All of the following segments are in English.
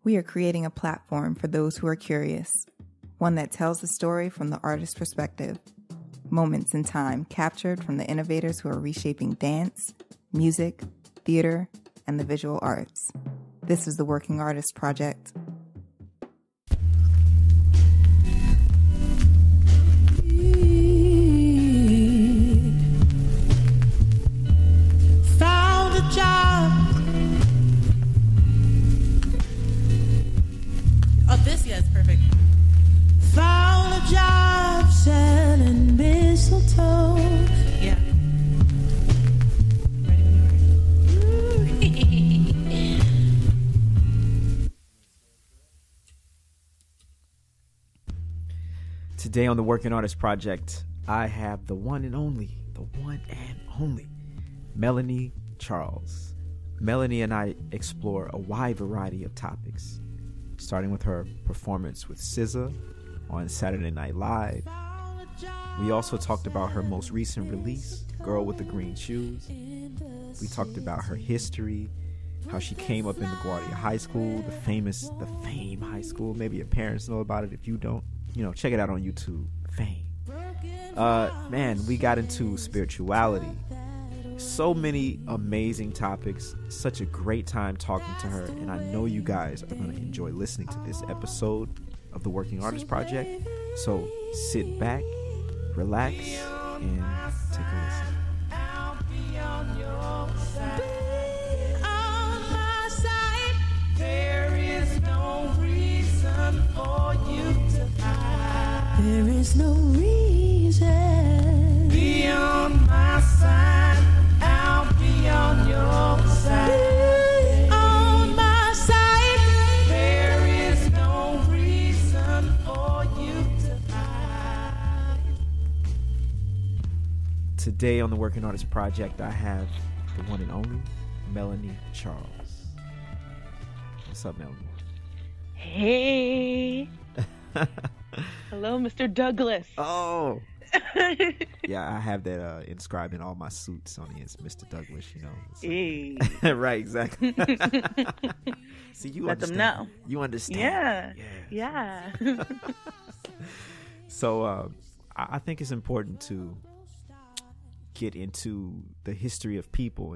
We are creating a platform for those who are curious, one that tells the story from the artist's perspective. Moments in time captured from the innovators who are reshaping dance, music, theater, and the visual arts. This is the Working Artist Project. Found a job. Oh, this, yes, perfect. Found a job selling mistletoe. Yeah. Ready when you are. Today on the Working Artist Project, I have the one and only, Melanie Charles. Melanie and I explore a wide variety of topics, starting with her performance with SZA on Saturday Night Live. We also talked about her most recent release, Girl with the Green Shoes. We talked about her history, how she came up in LaGuardia High School, the Fame High School. Maybe your parents know about it. If you don't, check it out on YouTube. Fame. Man, we got into spirituality. So many amazing topics. Such a great time talking to her, and I know you guys are going to enjoy listening to this episode of the Working Artist Project. So sit back, relax, and take a listen. There is no reason. Be on my side, I'll be on your side. Be on my side. There is no reason for you to hide. Today on the Working Artist Project, I have the one and only Melanie Charles. What's up, Melanie? Hey. Hello, Mr. Douglas. Oh. Yeah, I have that inscribed in all my suits on it. It's Mr. Douglas, So. Hey. Right, exactly. See, you Let understand. them know. You understand. Yeah. So I think it's important to get into the history of people.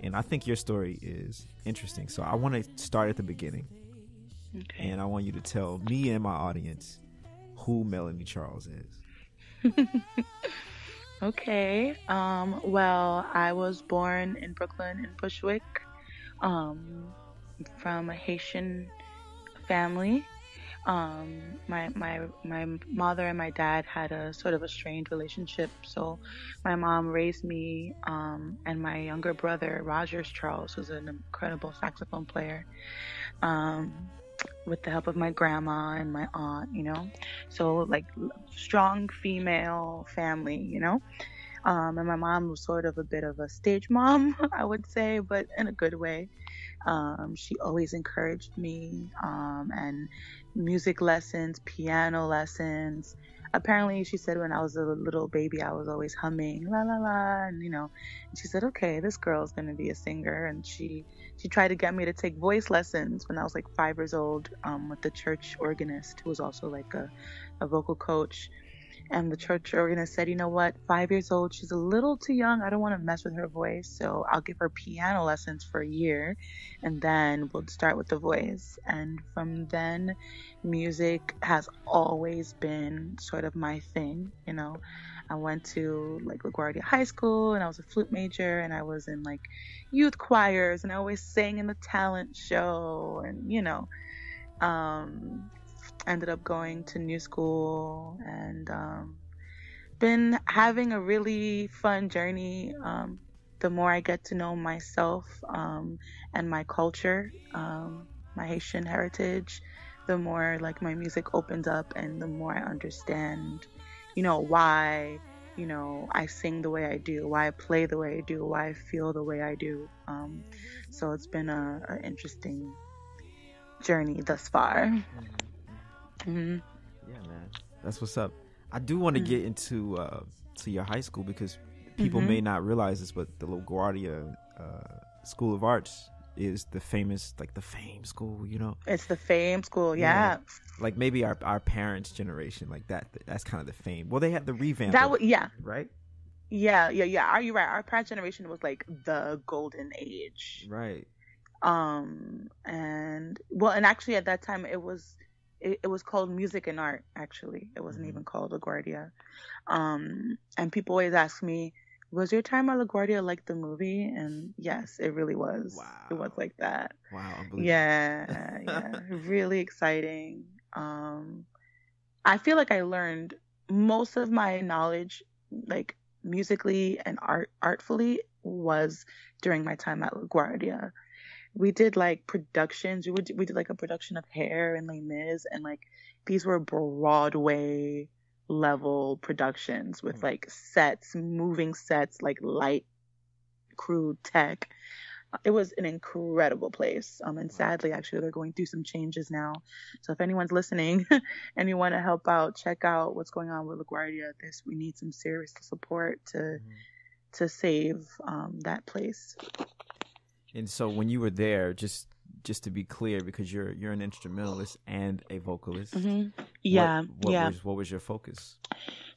And I think your story is interesting. So I want to start at the beginning. Okay. And I want you to tell me and my audience who Melanie Charles is. Okay. Well, I was born in Brooklyn in Bushwick, from a Haitian family. My mother and my dad had a sort of a strained relationship. So my mom raised me, and my younger brother, Rogers Charles, who's an incredible saxophone player, with the help of my grandma and my aunt, so like strong female family, and my mom was sort of a bit of a stage mom, I would say, but in a good way. She always encouraged me, and music lessons, piano lessons. Apparently, she said when I was a little baby, I was always humming la la la, and and she said, okay, this girl's gonna be a singer. And she tried to get me to take voice lessons when I was like 5 years old, with the church organist, who was also like a vocal coach. And the church organist said, you know what, 5 years old, she's a little too young. I don't want to mess with her voice. So I'll give her piano lessons for a year, and then we'll start with the voice. And from then, music has always been sort of my thing. I went to like LaGuardia High School, and I was a flute major, and I was in like youth choirs, and I always sang in the talent show, and ended up going to new school, and been having a really fun journey. The more I get to know myself, and my culture, my Haitian heritage, the more like my music opens up, and the more I understand, why, I sing the way I do, why I play the way I do, why I feel the way I do. So it's been an interesting journey thus far. Mm-hmm. Yeah, man, that's what's up. I do want to get into to your high school, because people may not realize this, but the LaGuardia School of Arts is the famous, like the Fame School, you know? It's the Fame School, yeah. Like maybe our parents' generation, like that's kind of the Fame. Well, they had the revamp. That was, yeah. Right? Yeah. Are you right? Our parents' generation was like the golden age. Right. And actually at that time it was called Music and Art, actually. It wasn't even called LaGuardia. And people always ask me, was your time at LaGuardia like the movie? And yes, it really was. Wow. It was like that. Wow, unbelievable. Yeah. Really exciting. I feel like I learned most of my knowledge, like musically and artfully, was during my time at LaGuardia. We did like productions. We did like a production of Hair and Les Mis, and like these were Broadway level productions with like sets, moving sets, like light crew tech. It was an incredible place. And sadly, actually, they're going through some changes now. So if anyone's listening and you want to help out, check out what's going on with LaGuardia. We need some serious support to save that place. And so when you were there, just to be clear, because you're an instrumentalist and a vocalist. Yeah. What was your focus?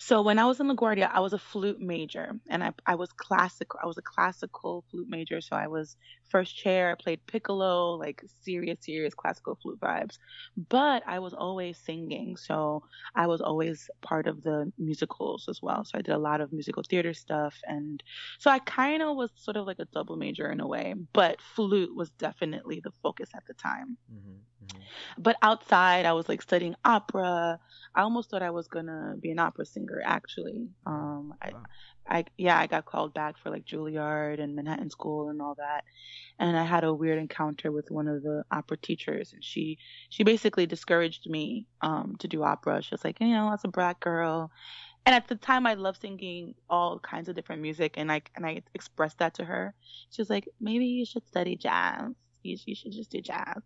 So when I was in LaGuardia, I was a flute major, and I was classical. I was a classical flute major. So I was first chair. I played piccolo, like serious classical flute vibes. But I was always singing, so I was always part of the musicals as well. So I did a lot of musical theater stuff, and so I kind of was sort of like a double major in a way. But flute was definitely the focus at the time. But outside, I was like studying opera. I almost thought I was gonna be an opera singer, actually. I got called back for like Juilliard and Manhattan School and all that, and I had a weird encounter with one of the opera teachers, and she basically discouraged me to do opera. She was like, that's a brat girl. And at the time, I loved singing all kinds of different music, and I expressed that to her. She was like, maybe you should study jazz. You should just do jazz.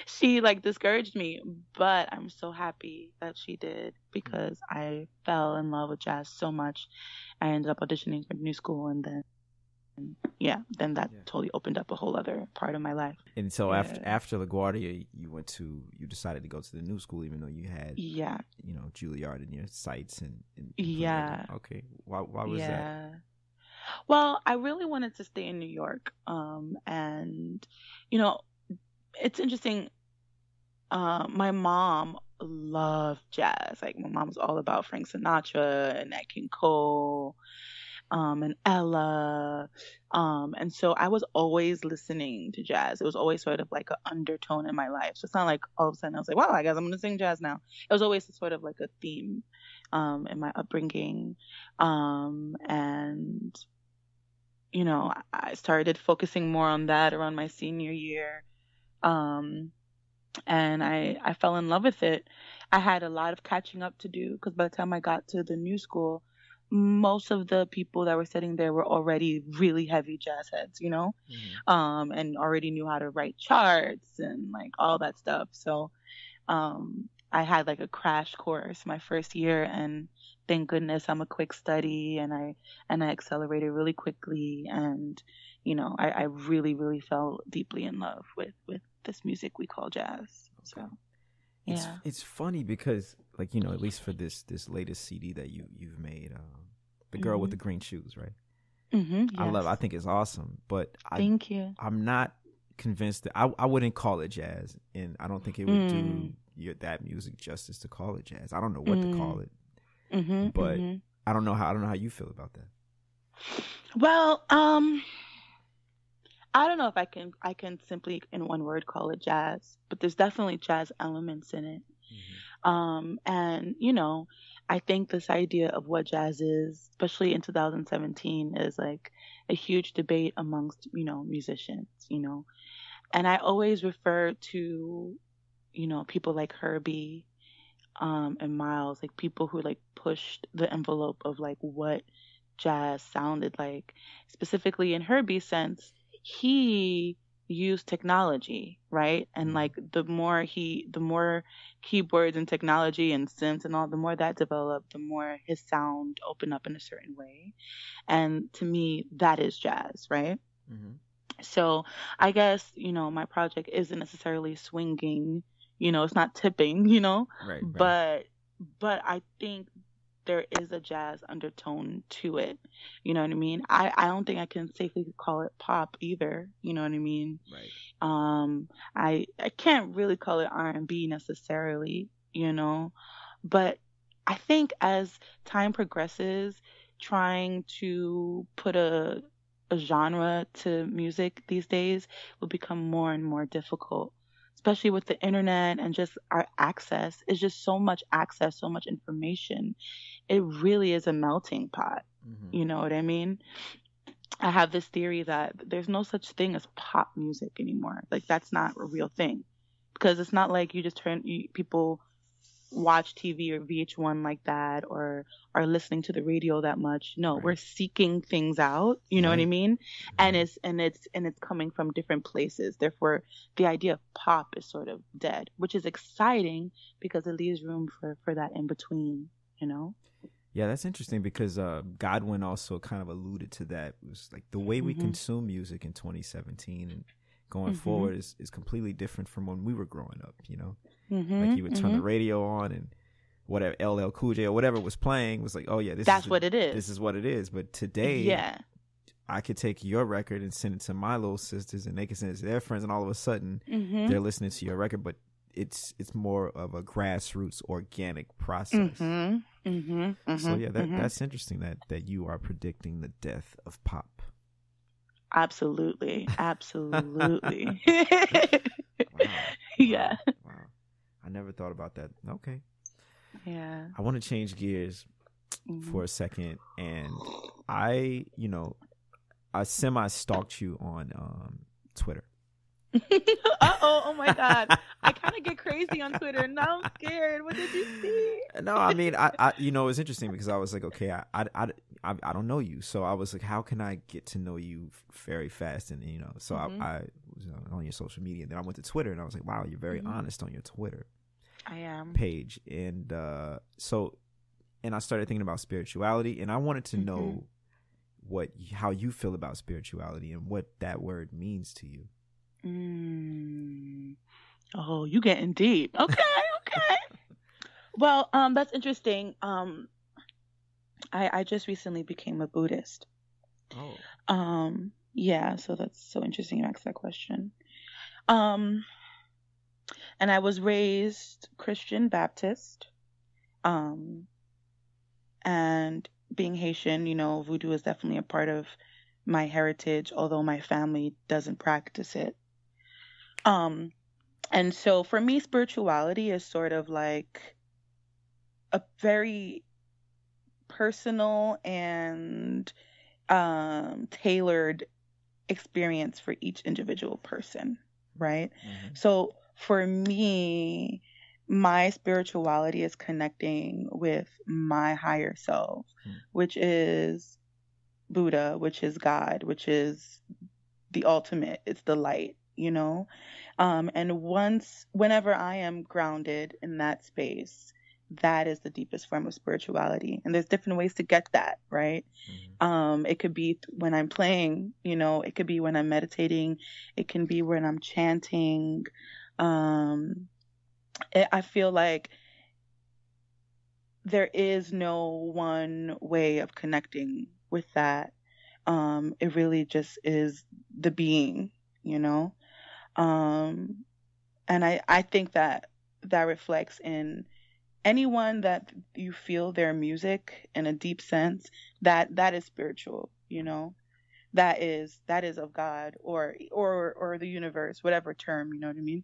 She like discouraged me, but I'm so happy that she did, because I fell in love with jazz so much. I ended up auditioning for New School, and then that totally opened up a whole other part of my life. And so after LaGuardia, you decided to go to the New School, even though you had Juilliard in your sights and okay. Why was that? Well, I really wanted to stay in New York. And, it's interesting. My mom loved jazz. Like, my mom was all about Frank Sinatra and Nat King Cole, and Ella. And so I was always listening to jazz. It was always sort of like an undertone in my life. So it's not like all of a sudden I was like, wow, I guess I'm going to sing jazz now. It was always sort of like a theme, in my upbringing. And I started focusing more on that around my senior year. And I fell in love with it. I had a lot of catching up to do, because by the time I got to the New School, most of the people that were sitting there were already really heavy jazz heads, and already knew how to write charts and like all that stuff. So I had like a crash course my first year, and thank goodness I'm a quick study, and I accelerated really quickly, and I really, really fell deeply in love with this music we call jazz. So it's funny because like at least for this latest CD that you've made, The Girl with the Green Shoes, right? Yes. I think it's awesome, but thank you. I'm not convinced that I wouldn't call it jazz, and I don't think it would do that music justice to call it jazz. I don't know what to call it, but I don't know how you feel about that. Well, I don't know if I can simply in one word call it jazz, but there's definitely jazz elements in it. And I think this idea of what jazz is, especially in 2017, is like a huge debate amongst musicians. And I always refer to people like Herbie and Miles, like people who like pushed the envelope of like what jazz sounded like. Specifically in Herbie's sense, he used technology, right? And like the more keyboards and technology and synths and all, the more that developed, the more his sound opened up in a certain way. And to me, that is jazz, right? So I guess, my project isn't necessarily swinging, it's not tipping, Right, right. but I think there is a jazz undertone to it. You know what I mean? I don't think I can safely call it pop either. You know what I mean? Right. I can't really call it R&B necessarily, but I think as time progresses, trying to put a genre to music these days will become more and more difficult, especially with the internet and just our access. It's just so much access, so much information. It really is a melting pot. Mm-hmm. You know what I mean? I have this theory that there's no such thing as pop music anymore. Like, that's not a real thing, because it's not like you just people watch TV or VH1 like that, or are listening to the radio that much. No, Right. we're seeking things out. You know what I Right. mean? Mhm. And it's coming from different places. Therefore, the idea of pop is sort of dead, which is exciting because it leaves room for that in between. You know? Yeah, that's interesting because Godwin also kind of alluded to that. It was like the way we Mhm. consume music in 2017 and going Mhm. forward is completely different from when we were growing up, Mhm. Like you would turn the Mhm. radio on and whatever LL Cool J or whatever was playing was like, oh yeah, That's what it is. This is what it is. But today, Yeah. I could take your record and send it to my little sisters, and they can send it to their friends, and all of a sudden Mhm. they're listening to your record. But it's more of a grassroots, organic process. Mhm. Mhm. So Mhm. yeah, Mhm. that's interesting that you are predicting the death of pop. Absolutely. Absolutely. Wow. Yeah. Wow. I never thought about that. Okay. Yeah. I want to change gears for a second, and I semi stalked you on Twitter. Oh my God. I kind of get crazy on Twitter. Now I'm scared. What did you see? No, I mean, I it was interesting because I was like, okay, I don't know you, so I was like, how can I get to know you very fast? And so I was on your social media, and then I went to Twitter, and I was like, wow, you're very honest on your Twitter I am. page, and and I started thinking about spirituality, and I wanted to know how you feel about spirituality and what that word means to you. Oh, you getting deep. Okay. Well, that's interesting. I just recently became a Buddhist. Oh. Yeah, so that's so interesting you asked that question. And I was raised Christian Baptist. And being Haitian, voodoo is definitely a part of my heritage, although my family doesn't practice it. And so for me, spirituality is sort of like a very personal and tailored experience for each individual person, right? Mm-hmm. So for me, my spirituality is connecting with my higher self, which is Buddha, which is God, which is the ultimate. It's the light, and whenever I am grounded in that space, that is the deepest form of spirituality. And there's different ways to get that, right? It could be when I'm playing, it could be when I'm meditating, it can be when I'm chanting. I feel like there is no one way of connecting with that. It really just is the being, and I think that reflects in anyone that you feel their music in a deep sense, that is spiritual, that is of God or the universe, whatever term, you know what I mean?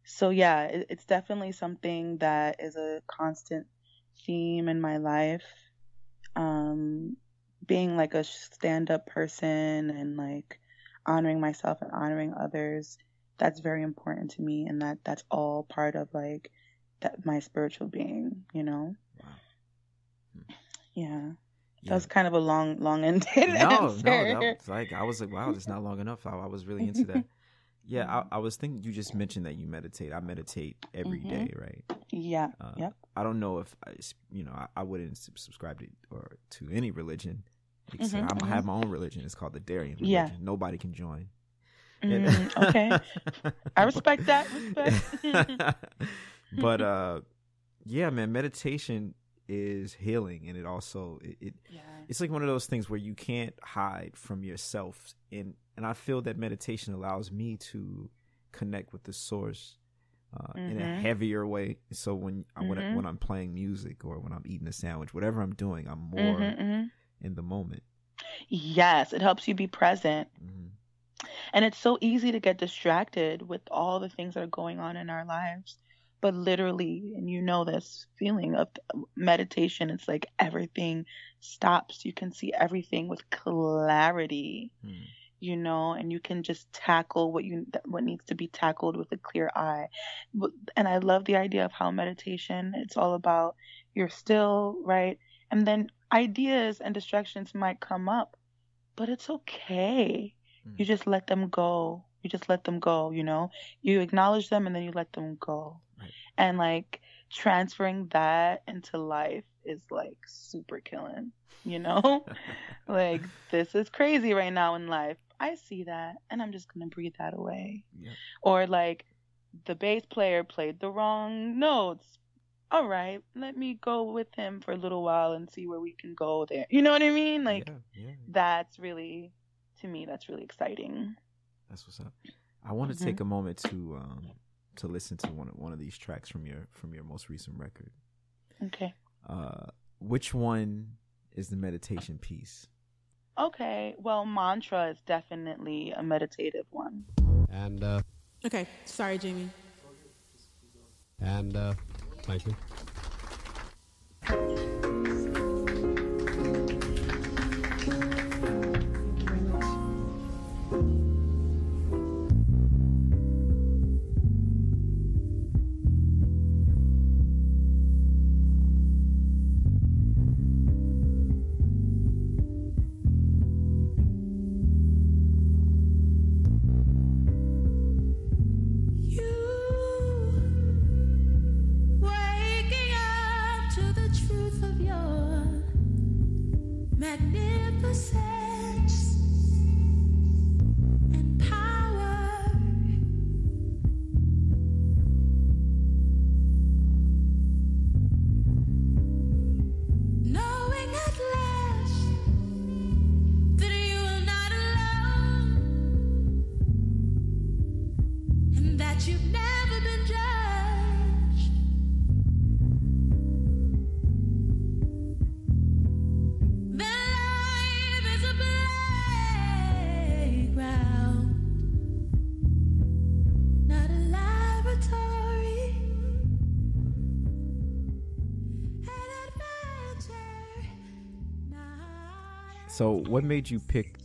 So yeah, it's definitely something that is a constant theme in my life. Being like a stand-up person and like honoring myself and honoring others, that's very important to me, and that's all part of like that my spiritual being, Wow. Yeah. That was kind of a long-ended answer. No, that was like, I was like, wow, that's not long enough. I was really into that. Yeah, I was thinking, you just mentioned that you meditate. I meditate every day, right? Yeah. Yep. I don't know if I wouldn't subscribe to any religion, I have my own religion. It's called the Darien religion. Yeah. Nobody can join. Okay. I respect that. Respect. But yeah, man, meditation is healing, and it also it's like one of those things where you can't hide from yourself, and I feel that meditation allows me to connect with the source in a heavier way. So when I'm playing music or when I'm eating a sandwich, whatever I'm doing, I'm more in the moment. Yes, it helps you be present. And it's so easy to get distracted with all the things that are going on in our lives. But literally, and you know this feeling of meditation, it's like everything stops. You can see everything with clarity, you know, and you can just tackle what needs to be tackled with a clear eye. And I love the idea of how meditation, it's all about you're still, right? And then ideas and distractions might come up, but it's okay. You just let them go. You just let them go, you know? You acknowledge them and then you let them go. Right. And like transferring that into life is like super killing, you know? Like, this is crazy right now in life. I see that and I'm just going to breathe that away. Yeah. Or like the bass player played the wrong notes. All right, let me go with him for a little while and see where we can go there. You know what I mean? Like, that's really, to me, that's really exciting. That's what's up. I want to take a moment to listen to one of these tracks from your most recent record. Okay. Which one is the meditation piece? Okay. Well, Mantra is definitely a meditative one. And okay. Sorry, Jamie. And thank you. So what made you pick?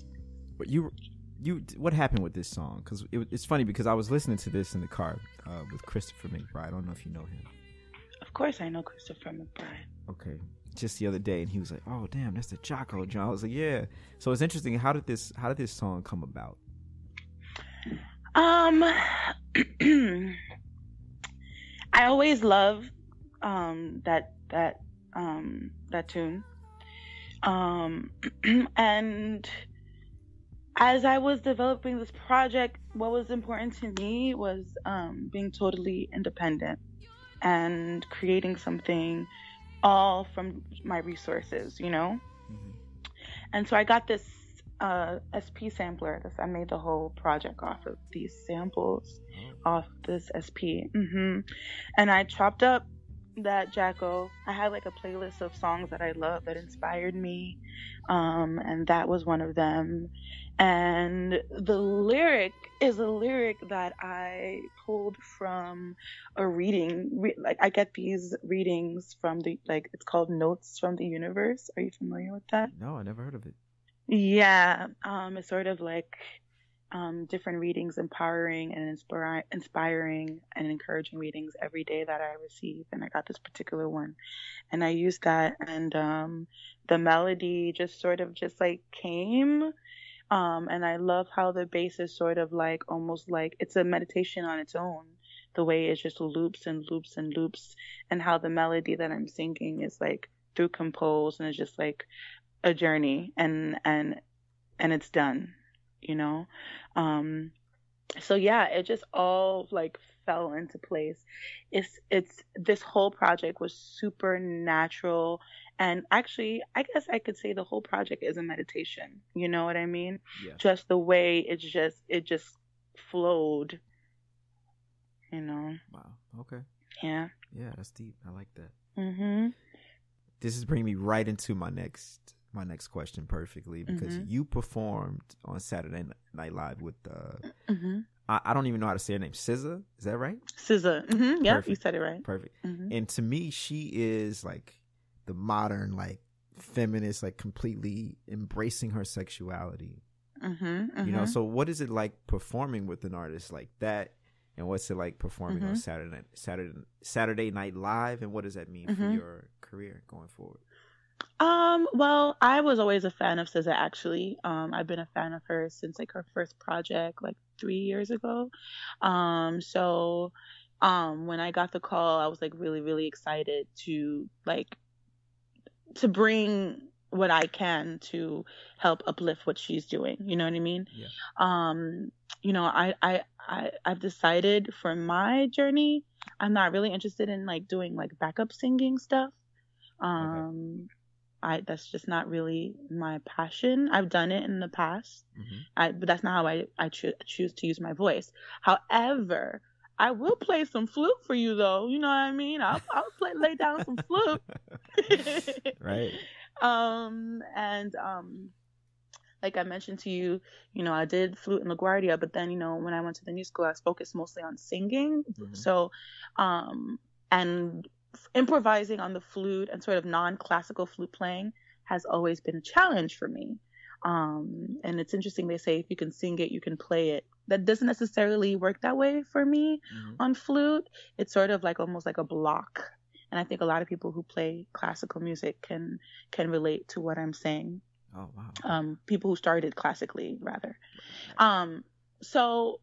What happened with this song? Because it's funny because I was listening to this in the car with Christopher McBride. I don't know if you know him. Of course, I know Christopher McBride. Okay, just the other day, and he was like, "Oh, damn, that's the Jocko John." I was like, "Yeah." So it's interesting. How did this song come about? I always love that tune. And as I was developing this project, what was important to me was being totally independent and creating something all from my resources, you know? And so I got this SP sampler. I made the whole project off of these samples off this SP. And I chopped up that Jacko. I had like a playlist of songs that I love that inspired me, and that was one of them. And the lyric is a lyric that I pulled from a reading. Like, I get these readings from it's called Notes from the Universe. Are you familiar with that? No, I never heard of it. Yeah, it's sort of like different readings, empowering and inspiring and encouraging readings every day that I receive. And I got this particular one, and I used that, and the melody just came. And I love how the bass is sort of like almost like it's a meditation on its own. The way it just loops and loops and loops, and how the melody that I'm singing is like through composed, and it's just like a journey, and it's done, you know. So yeah, it just all like fell into place. It's this whole project was super natural, and actually I guess I could say the whole project is a meditation, you know what I mean? Yeah. Just the way it just flowed, you know. Wow. Okay. Yeah. Yeah, that's deep. I like that. Mhm. This is bringing me right into my next question perfectly, because you performed on Saturday Night Live with I don't even know how to say her name. SZA, is that right? SZA. Yeah, Perfect. you said it right. Perfect. And to me, she is like the modern, like, feminist, like completely embracing her sexuality. You know, so what is it like performing with an artist like that? And what's it like performing on Saturday Night Live? And what does that mean for your career going forward? Well, I was always a fan of SZA, actually. I've been a fan of her since like her first project, like 3 years ago. So when I got the call, I was like really, really excited to bring what I can to help uplift what she's doing. You know what I mean? Yeah. You know, I've decided for my journey, I'm not really interested in like doing like backup singing stuff. That's just not really my passion. I've done it in the past, but that's not how I choose to use my voice. However, I will play some flute for you, though. You know what I mean? I'll lay down some flute. Right. Like I mentioned to you, you know, I did flute in LaGuardia, but then, you know, when I went to the new school, I was focused mostly on singing. So, and improvising on the flute and sort of non-classical flute playing has always been a challenge for me. And it's interesting, they say if you can sing it, you can play it. That doesn't necessarily work that way for me on flute. It's sort of like almost like a block. And I think a lot of people who play classical music can relate to what I'm saying. Oh, wow. People who started classically, rather. So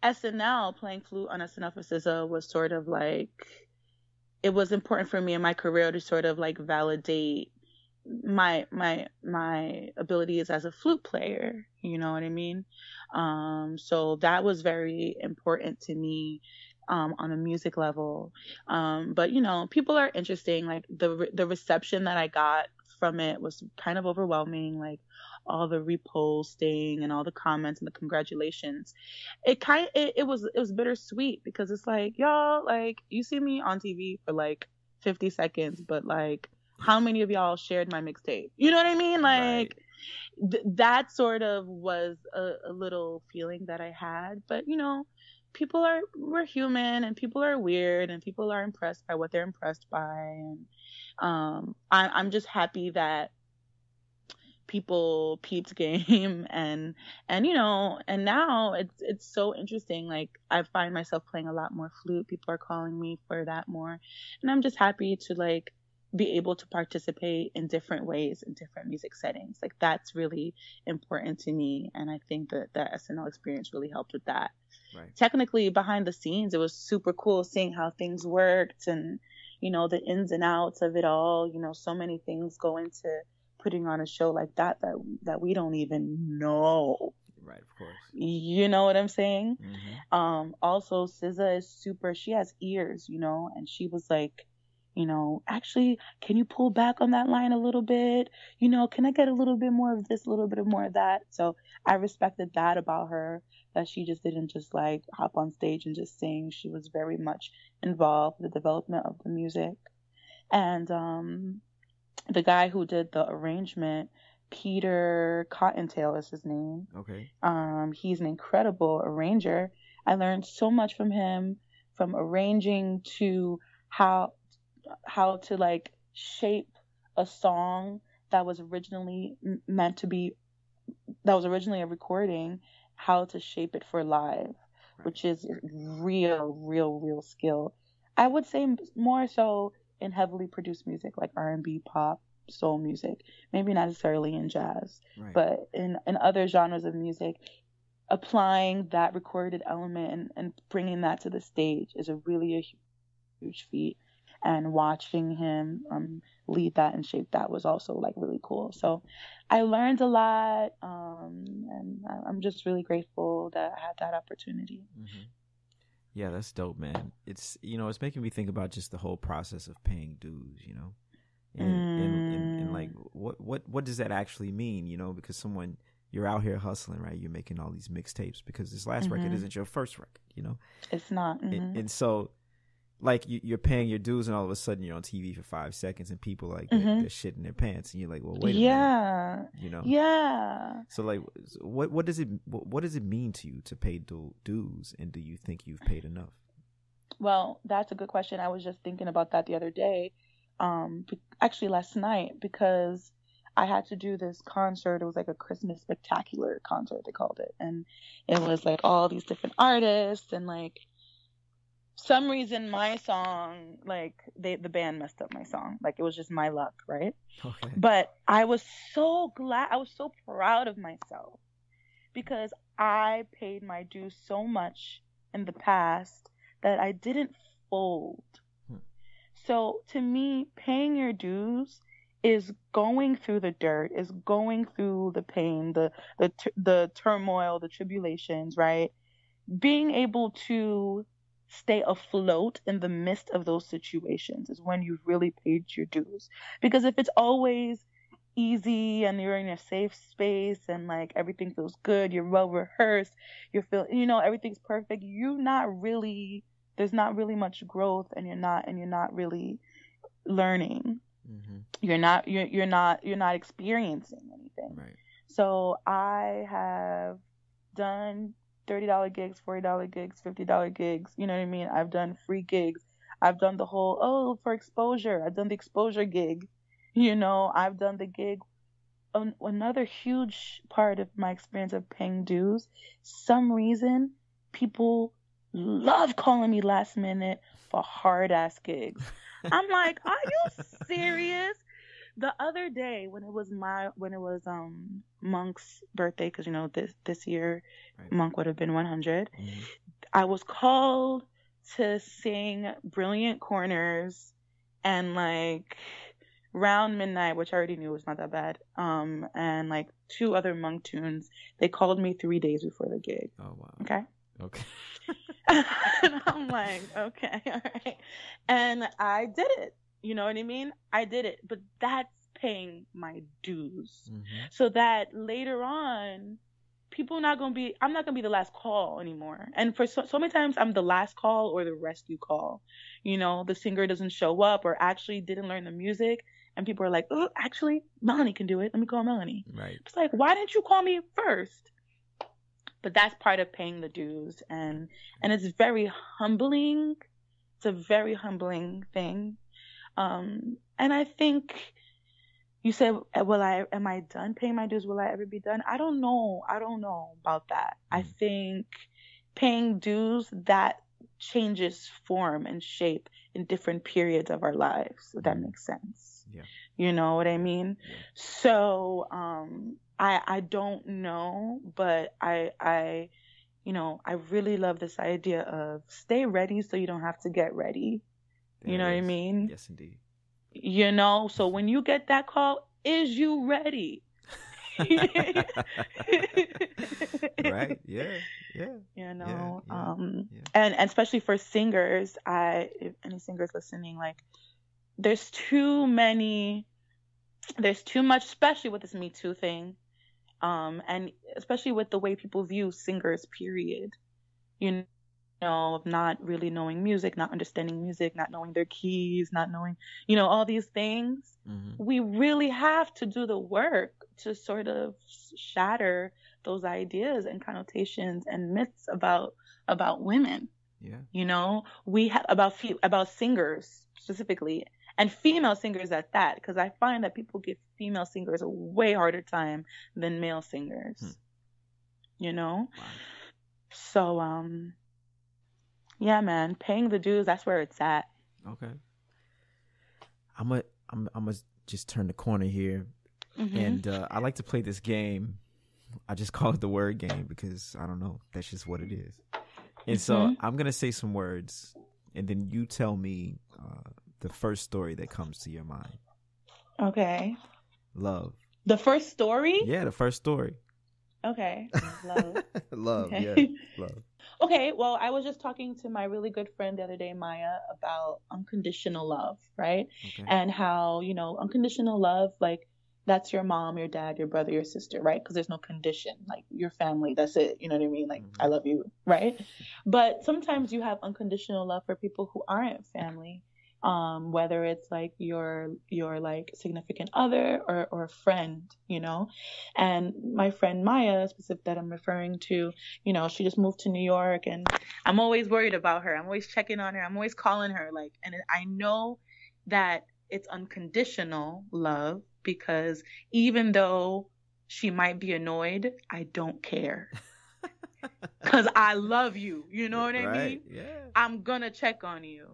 SNL, playing flute on SNL for SZA was sort of like, it was important for me in my career to sort of like validate my abilities as a flute player. You know what I mean? So that was very important to me on a music level. But you know, people are interesting. Like the reception that I got from it was kind of overwhelming. Like all the reposting and all the comments and the congratulations. It was bittersweet, because it's like, y'all, like, you see me on TV for like 50 seconds, but like, how many of y'all shared my mixtape? You know what I mean? Like, that sort of was a little feeling that I had. But you know, we're human, and people are weird, and people are impressed by what they're impressed by. And I'm just happy that people peeped game, and you know, and now it's so interesting. Like, I find myself playing a lot more flute. People are calling me for that more, and I'm just happy to like be able to participate in different ways in different music settings. Like, that's really important to me, and I think that the SNL experience really helped with that. Right. Technically, behind the scenes, it was super cool seeing how things worked, and you know, the ins and outs of it all. You know, so many things go into putting on a show like that we don't even know. Right, of course. You know what I'm saying? Also, SZA is she has ears, you know, and she was like, you know, actually, can you pull back on that line a little bit? You know, can I get a little bit more of this, a little bit more of that? So I respected that about her, that she just didn't just like hop on stage and just sing. She was very much involved in the development of the music. And the guy who did the arrangement, Peter Cottontail is his name. Okay. He's an incredible arranger. I learned so much from him, from arranging to how to like shape a song that was originally a recording, how to shape it for live, which is real skill. I would say more so in heavily produced music like R&B, pop, soul music, maybe not necessarily in jazz, but in other genres of music, applying that recorded element and bringing that to the stage is a huge feat. and watching him lead that and shape that was also like really cool. So I learned a lot, and I'm just really grateful that I had that opportunity. Mm-hmm. Yeah, that's dope, man. It's, it's making me think about just the whole process of paying dues, and like what does that actually mean, because you're out here hustling, right? You're making all these mixtapes because this last record isn't your first record, It's not. and so like you're paying your dues and all of a sudden you're on TV for 5 seconds and people like they're shitting their pants and you're like, well, wait a minute, Yeah. So like, what does it mean to you to pay dues, and do you think you've paid enough? Well, that's a good question. I was just thinking about that the other day, actually last night, because I had to do this concert. It was like a Christmas spectacular concert, they called it, and it was like all these different artists, and like some reason my song, like the band messed up my song. Like it was just my luck, right? Okay. But I was so glad, I was so proud of myself because I paid my dues so much in the past that I didn't fold. So to me, paying your dues is going through the dirt, is going through the pain, the turmoil, the tribulations, right? Being able to stay afloat in the midst of those situations is when you've really paid your dues. Because if it's always easy and you're in a safe space and like everything feels good, you're well rehearsed, everything's perfect, there's not really much growth, and you're not really learning. You're not experiencing anything. Right. So I have done $30 gigs, $40 gigs, $50 gigs. You know what I mean? I've done free gigs. I've done the whole, for exposure. I've done the exposure gig. I've done the gig. Another huge part of my experience of paying dues, some reason people love calling me last minute for hard ass gigs. I'm like, are you serious? The other day when it was Monk's birthday, because this year right. Monk would have been 100. I was called to sing Brilliant Corners and like Round Midnight, which I already knew was not that bad, and like 2 other Monk tunes. They called me 3 days before the gig. Oh wow. Okay. And I'm like, okay, all right. And I did it. You know what I mean? I did it. But that's paying my dues. So that later on, I'm not going to be the last call anymore. And for so many times, I'm the last call or the rescue call. The singer doesn't show up or actually didn't learn the music. And people are like, oh, actually, Melanie can do it. Let me call Melanie. Right. It's like, why didn't you call me first? But that's part of paying the dues. And it's very humbling. It's a very humbling thing. And I think you said, am I done paying my dues? Will I ever be done? I don't know about that. I think paying dues, that changes form and shape in different periods of our lives, if that makes sense. Yeah. You know what I mean? Yeah. So, I don't know, but I really love this idea of stay ready so you don't have to get ready. You know what I mean? Yes, indeed. So when you get that call, is you ready? Right. Yeah. And especially for singers, if any singers listening, like there's too much, especially with this Me Too thing, and especially with the way people view singers, period. Of not really knowing music, not understanding music, not knowing their keys, not knowing, all these things. We really have to do the work to sort of shatter those ideas and connotations and myths about women. Yeah. We have about singers specifically, and female singers at that, because I find that people give female singers a way harder time than male singers. Wow. So yeah, man, paying the dues, that's where it's at. Okay. I'm gonna just turn the corner here, and I like to play this game. I just call it the word game because I don't know, that's just what it is. And so I'm gonna say some words, and then you tell me the first story that comes to your mind. Okay. Love. The first story? Yeah, the first story. Okay. Love. Love, Okay. yeah. Love. Okay, well, I was just talking to my really good friend the other day, Maya, about unconditional love, right? Okay. And how, unconditional love, like, that's your mom, your dad, your brother, your sister, right? Because there's no condition, like your family, that's it. You know what I mean? Like, I love you, right? But sometimes you have unconditional love for people who aren't family, whether it's like your like significant other or a friend, And my friend Maya, specific that I'm referring to, she just moved to New York, and I'm always worried about her. I'm always checking on her. I'm always calling her, like, and I know that it's unconditional love, because even though she might be annoyed, I don't care. Because I love you. You know what I mean? Yeah. I'm going to check on you,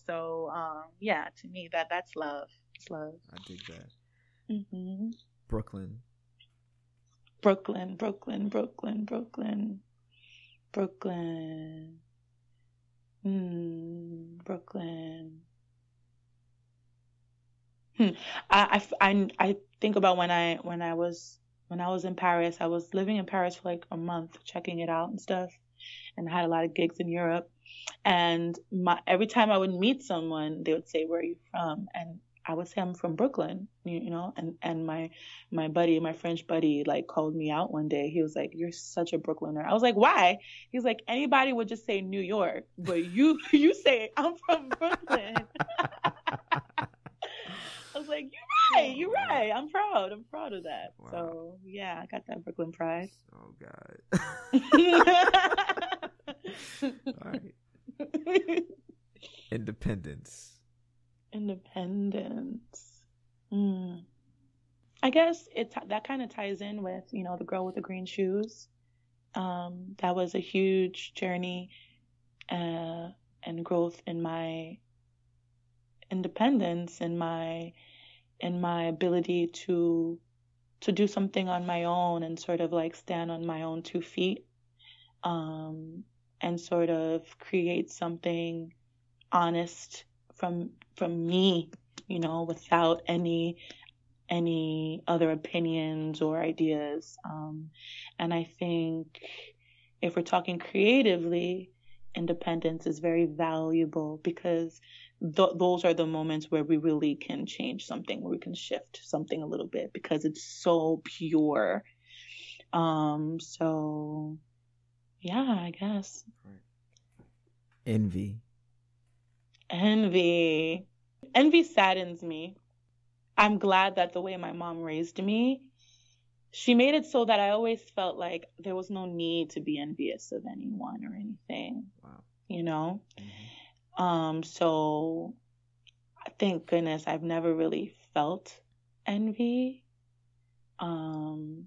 So, yeah, to me, that's love. It's love. I dig that. Mm-hmm. Brooklyn. Brooklyn, Brooklyn, Brooklyn, Brooklyn. Brooklyn. Brooklyn. I think about when I was in Paris. I was living in Paris for like a month, checking it out and stuff, and I had a lot of gigs in Europe. And every time I would meet someone, they would say, "Where are you from?" And I would say I'm from Brooklyn, And my buddy, my French buddy, like called me out one day. He was like, "You're such a Brooklyner." I was like, "Why?" He's like, "Anybody would just say New York, but you say I'm from Brooklyn." I was like, you're right. I'm proud of that. Wow. So yeah, I got that Brooklyn pride. Oh God. All right. Independence. I guess that kind of ties in with, the girl with the green shoes. That was a huge journey and growth in my independence and my ability to do something on my own and sort of like stand on my own 2 feet, and sort of create something honest from me, without any other opinions or ideas. And I think if we're talking creatively, independence is very valuable, because those are the moments where we really can change something, where we can shift something a little bit, because it's so pure. So yeah, I guess. Envy saddens me. I'm glad that the way my mom raised me, she made it so that I always felt like there was no need to be envious of anyone or anything. Wow. So thank goodness I've never really felt envy. And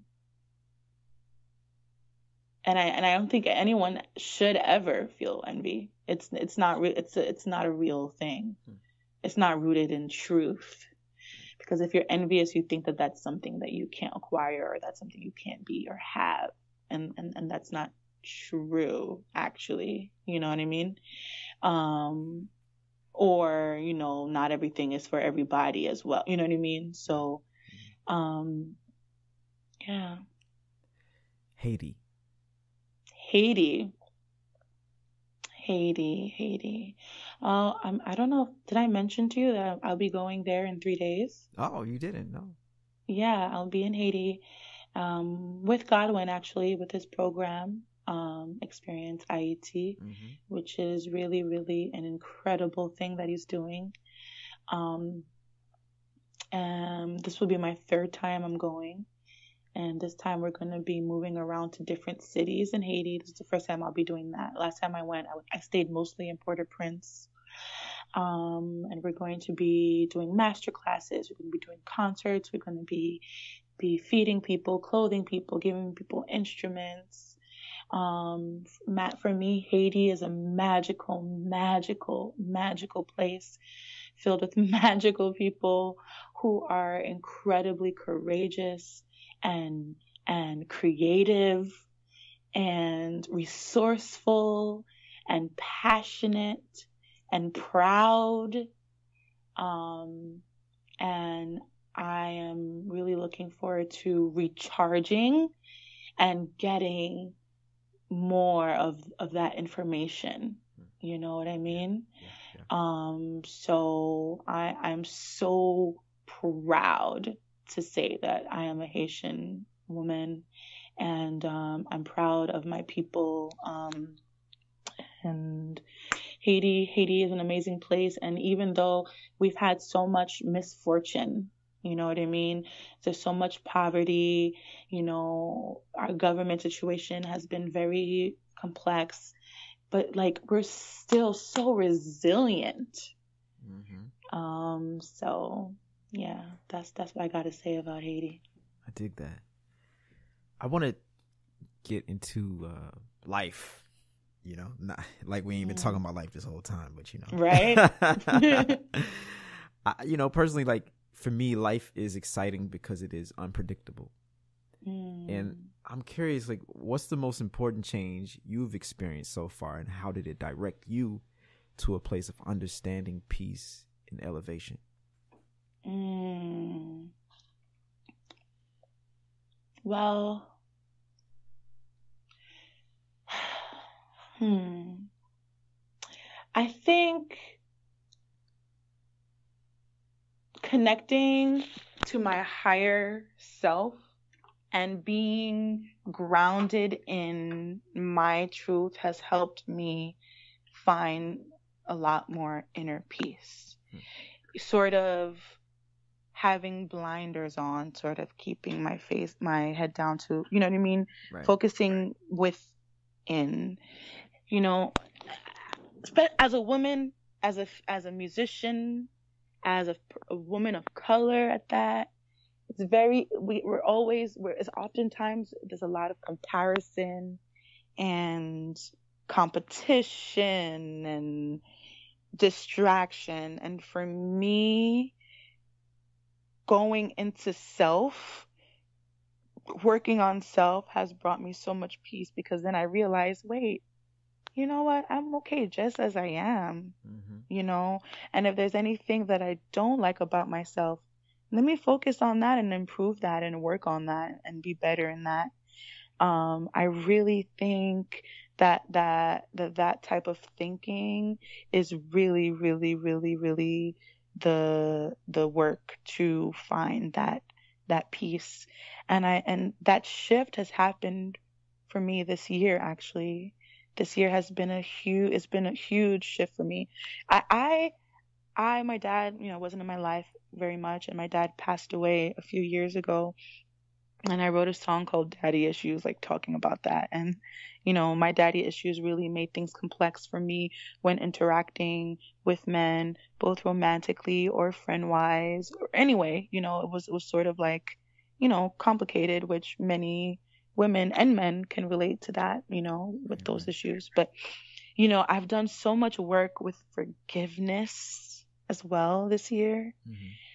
I don't think anyone should ever feel envy. It's not a real thing. It's not rooted in truth. Because if you're envious, you think that that's something that you can't acquire, or that's something you can't be or have, and that's not true, actually. You know what I mean? Or not everything is for everybody as well. You know what I mean? So, yeah. Haiti. I don't know. Did I mention to you that I'll be going there in 3 days? Oh, you didn't? No. Yeah, I'll be in Haiti with Godwin, actually, with his program, Experience Haiti, which is really, really an incredible thing that he's doing. And this will be my 3rd time I'm going. And this time we're going to be moving around to different cities in Haiti. This is the first time I'll be doing that. Last time I went, I stayed mostly in Port-au-Prince. And we're going to be doing master classes. We're going to be doing concerts. We're going to be feeding people, clothing people, giving people instruments. For me, Haiti is a magical, magical, magical place filled with magical people who are incredibly courageous and creative and resourceful and passionate and proud And I am really looking forward to recharging and getting more of that information. You know what I mean? So I'm so proud to say that I am a Haitian woman, and I'm proud of my people. And Haiti is an amazing place, and even though we've had so much misfortune, you know what I mean? There's so much poverty, you know, our government situation has been very complex, but like we're still so resilient. So yeah, that's what I got to say about Haiti. I dig that. I want to get into life, you know, not like we ain't been talking about life this whole time, but you know, right? You know, personally, like for me, life is exciting because it is unpredictable. And I'm curious, like, what's the most important change you've experienced so far, and how did it direct you to a place of understanding, peace, and elevation? Well, I think connecting to my higher self and being grounded in my truth has helped me find a lot more inner peace. Sort of having blinders on, sort of keeping my head down to, you know what I mean? Right. Focusing within, you know, as a woman, as a musician, as a woman of color at that, it's very, it's oftentimes there's a lot of comparison and competition and distraction. And for me, going into self, working on self has brought me so much peace, because then I realized, wait, you know what? I'm okay just as I am, you know? And if there's anything that I don't like about myself, let me focus on that and improve that and work on that and be better in that. I really think that type of thinking is really, really, really, really the work to find that peace. And that shift has happened for me this year, actually. This year has been a huge shift for me. My dad, you know, wasn't in my life very much, and my dad passed away a few years ago. And I wrote a song called Daddy Issues, like talking about that. And, you know, my daddy issues really made things complex for me when interacting with men, both romantically or friend-wise. Or anyway, you know, it was sort of like, you know, complicated, which many women and men can relate to that, you know, with those issues. But, you know, I've done so much work with forgiveness as well this year.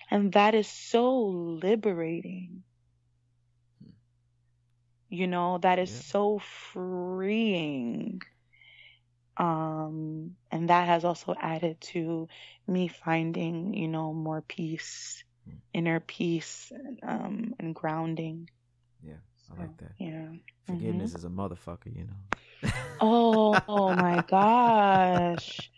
And that is so liberating. You know, that is so freeing. And that has also added to me finding, you know, more peace, inner peace, and grounding. Yeah, I like that. Yeah. Forgiveness is a motherfucker, you know. Oh my gosh.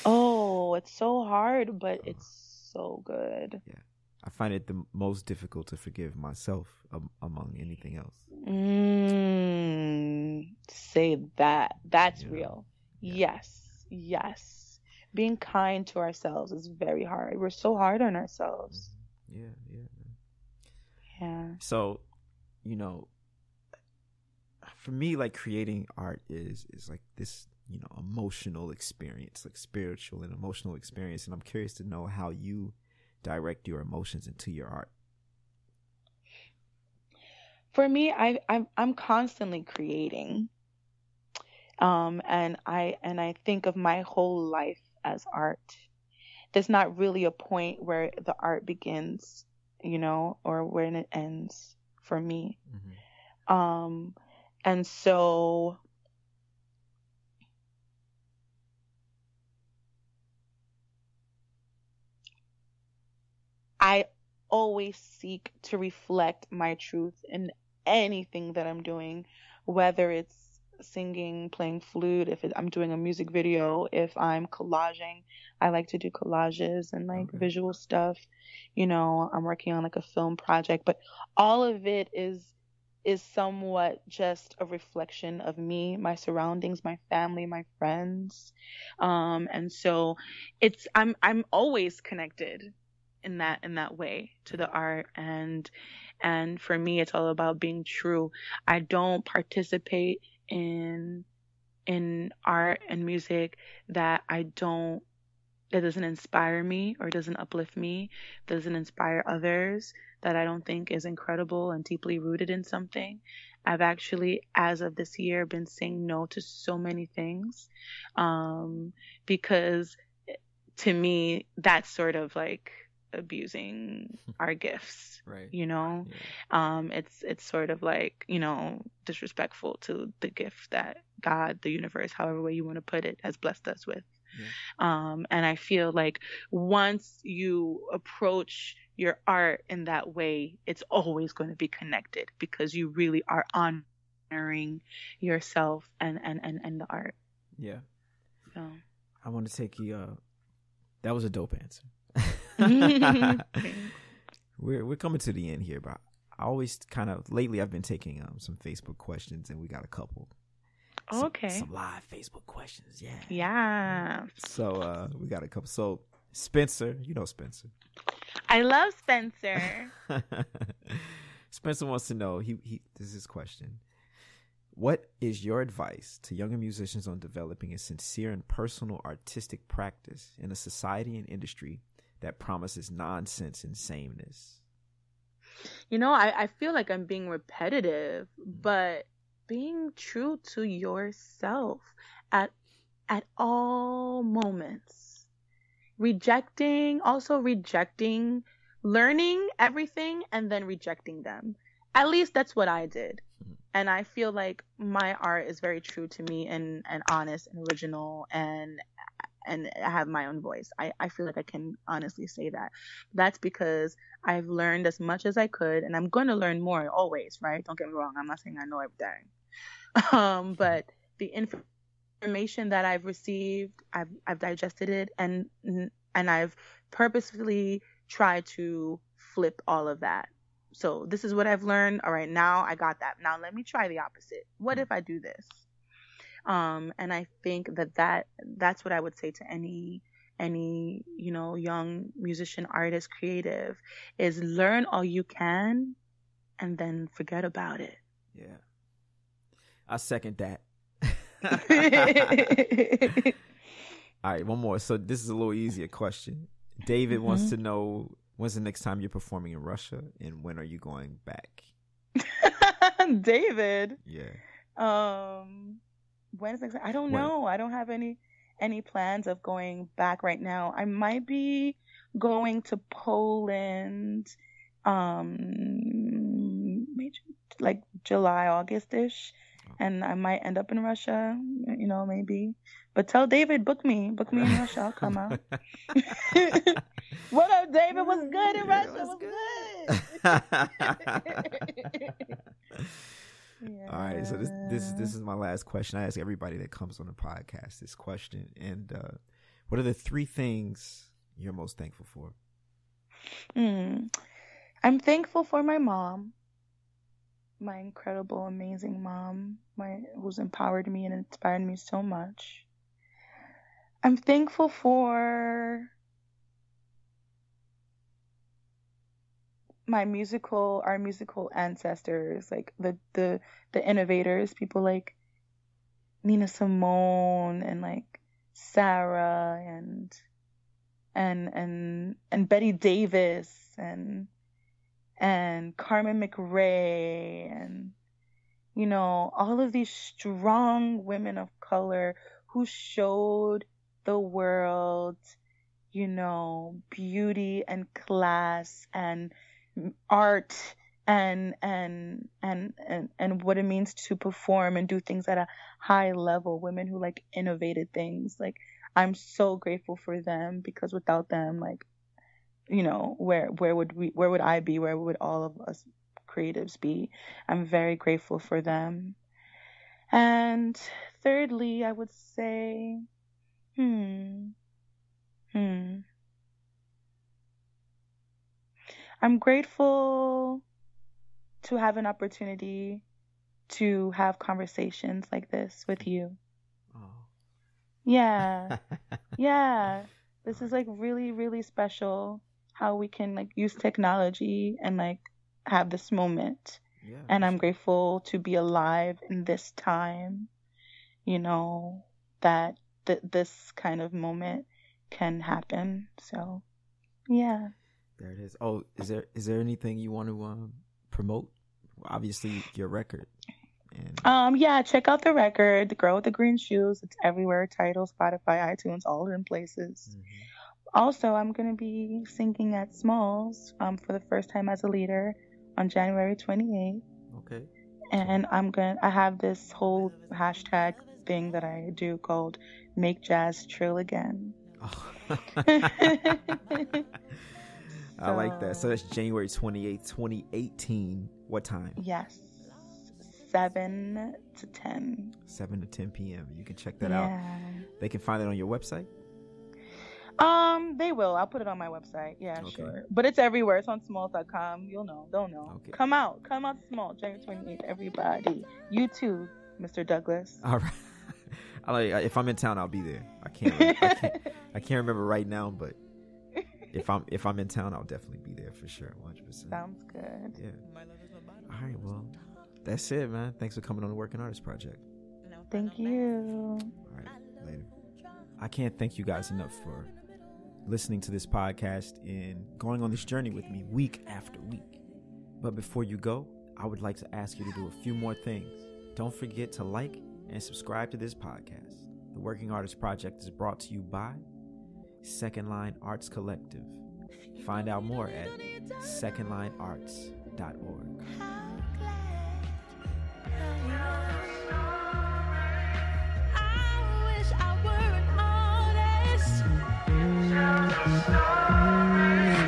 Oh, it's so hard, but it's so good. Yeah. I find it the most difficult to forgive myself among anything else. Say that. That's real. Yeah. Yes. Being kind to ourselves is very hard. We're so hard on ourselves. Yeah. So, you know, for me, like, creating art is like this, you know, emotional experience, like spiritual and emotional experience. And I'm curious to know how you direct your emotions into your art. For me, I'm constantly creating, and I think of my whole life as art. There's not really a point where the art begins, you know, or when it ends for me. And so I always seek to reflect my truth in anything that I'm doing, whether it's singing, playing flute, if I'm doing a music video, if I'm collaging. I like to do collages and like visual stuff. You know, I'm working on like a film project, but all of it is somewhat just a reflection of me, my surroundings, my family, my friends. And so I'm always connected in that way to the art, and for me it's all about being true. I don't participate in art and music that doesn't inspire me or doesn't uplift me, doesn't inspire others, that I don't think is incredible and deeply rooted in something. I've actually, as of this year, been saying no to so many things, because to me, that's sort of like abusing our gifts, right? You know, it's sort of like, you know, disrespectful to the gift that God, the universe, however way you want to put it, has blessed us with. And I feel like once you approach your art in that way, it's always going to be connected, because you really are honoring yourself and the art. Yeah. So I want to take you. That was a dope answer. We're coming to the end here, but I always kind of lately I've been taking some Facebook questions, and we got a couple. Some live Facebook questions. Yeah. So we got a couple. So Spencer, you know Spencer. I love Spencer. Spencer wants to know, this is his question. What is your advice to younger musicians on developing a sincere and personal artistic practice in a society and industry that promises nonsense and sameness? You know, I feel like I'm being repetitive, but being true to yourself at all moments. Rejecting, learning everything and then rejecting them. At least that's what I did. And I feel like my art is very true to me and honest and original, and I have my own voice. I feel like I can honestly say that. That's because I've learned as much as I could, and I'm going to learn more always, right? Don't get me wrong. I'm not saying I know everything. But the information that I've received, I've digested it, and I've purposefully tried to flip all of that. So this is what I've learned. All right, now I got that. Now let me try the opposite. What if I do this? And I think that's what I would say to any you know, young musician, artist, creative, is learn all you can and then forget about it. Yeah, I second that. All right, one more. So this is a little easier question. David wants to know, when's the next time you're performing in Russia, and when are you going back? David. Yeah. When's next? I don't know. I don't have any plans of going back right now. I might be going to Poland, maybe like July, August-ish, and I might end up in Russia. You know, maybe. But tell David, book me in Russia. I'll come out. What up, David? What's good in Russia? What's good? Yeah. All right, so this is my last question. I ask everybody that comes on the podcast this question. And what are the 3 things you're most thankful for? I'm thankful for my mom, my incredible, amazing mom, who's empowered me and inspired me so much. I'm thankful for our musical ancestors, like the innovators, people like Nina Simone and like Sarah and Betty Davis and Carmen McRae, and you know, all of these strong women of color who showed the world, you know, beauty and class and art and what it means to perform and do things at a high level. Women who like innovated things. Like, I'm so grateful for them, because without them, like, you know, where would I be? Where would all of us creatives be? I'm very grateful for them. And thirdly, I would say, I'm grateful to have an opportunity to have conversations like this with you. Oh. Yeah. Yeah. This is like really, really special how we can like use technology and like have this moment. Yeah, And I'm sure. grateful to be alive in this time, you know, that this kind of moment can happen. So, yeah. There it is. Oh, is there anything you want to promote? Obviously, your record. And Yeah, check out the record, The Girl with the Green Shoes. It's everywhere. Tidal, Spotify, iTunes, all in places. Also, I'm going to be singing at Smalls for the first time as a leader on January 28th. Okay. And I have this whole hashtag thing that I do called Make Jazz Trill Again. Oh. I like that. So that's January 28th, 2018. What time? Yes. 7 to 10. 7 to 10 p.m. You can check that out. They can find it on your website? They will. I'll put it on my website. Yeah, Okay. sure. But it's everywhere. It's on smalls.com. You'll know. They'll know. Okay. Come out to Small, January 28th, everybody. You too, Mr. Douglas. All right. If I'm in town, I'll be there. I can't remember right now, but if I'm in town, I'll definitely be there for sure, 100%. Sounds good. Yeah. All right. Well, that's it, man. Thanks for coming on the Working Artist Project. Thank you. All right. Later. I can't thank you guys enough for listening to this podcast and going on this journey with me week after week. But before you go, I would like to ask you to do a few more things. Don't forget to like and subscribe to this podcast. The Working Artist Project is brought to you by Second Line Arts Collective. Find out more at secondlinearts.org.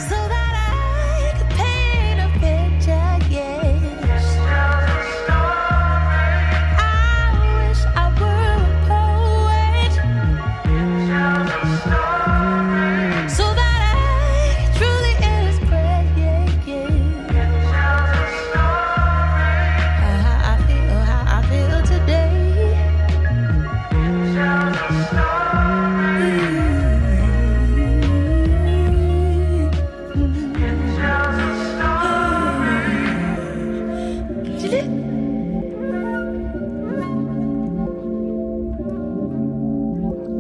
So that I could paint a picture, yes. I wish I were a poet. So that I could truly express, how I feel today.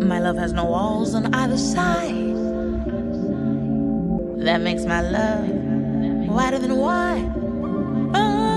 My love has no walls on either side. That makes my love wider than wide. Oh.